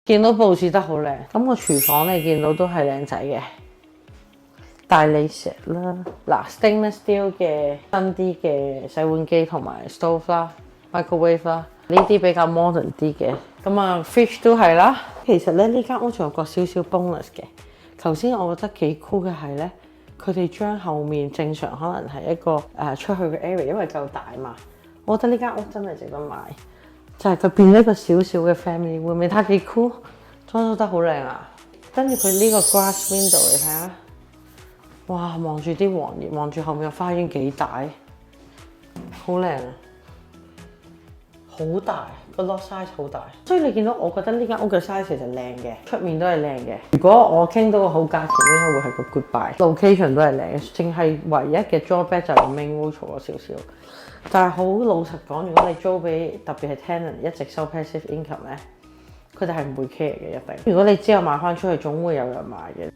見到佈置得好靚。咁個廚房你見到都係靚仔嘅，大理石啦，嗱 stainless steel 嘅新啲嘅洗碗機同埋 stove 啦 ，microwave 啦，呢啲比較 modern 啲嘅。咁啊 fridge 都係啦。其實咧呢間屋仲有個少少 bonus 嘅。頭先我覺得幾 cool 嘅係咧，佢哋將後面正常可能係一個出去嘅 area， 因為夠大嘛。我覺得呢間屋真係值得買，就係佢變咗一個少少嘅 family room，你睇幾 cool， 裝修得好靚啊！跟住佢呢個 glass window 你睇下，哇！望住啲黃葉，望住後面嘅花園幾大，好靚啊！好大個 lot size 好大，所以你見到我覺得呢間屋嘅 size 其實靚嘅，出面都係靚嘅。如果我傾到個好價錢，應該會係個 goodbuy。location 都係靚嘅，淨係唯一嘅 drawback 就係個 main road 嘈咗少少。但係好老實講，如果你租俾特別係 tenant 一直收 passive income 咧，佢哋係唔會 care 嘅一定。如果你之後賣翻出去，總會有人買嘅。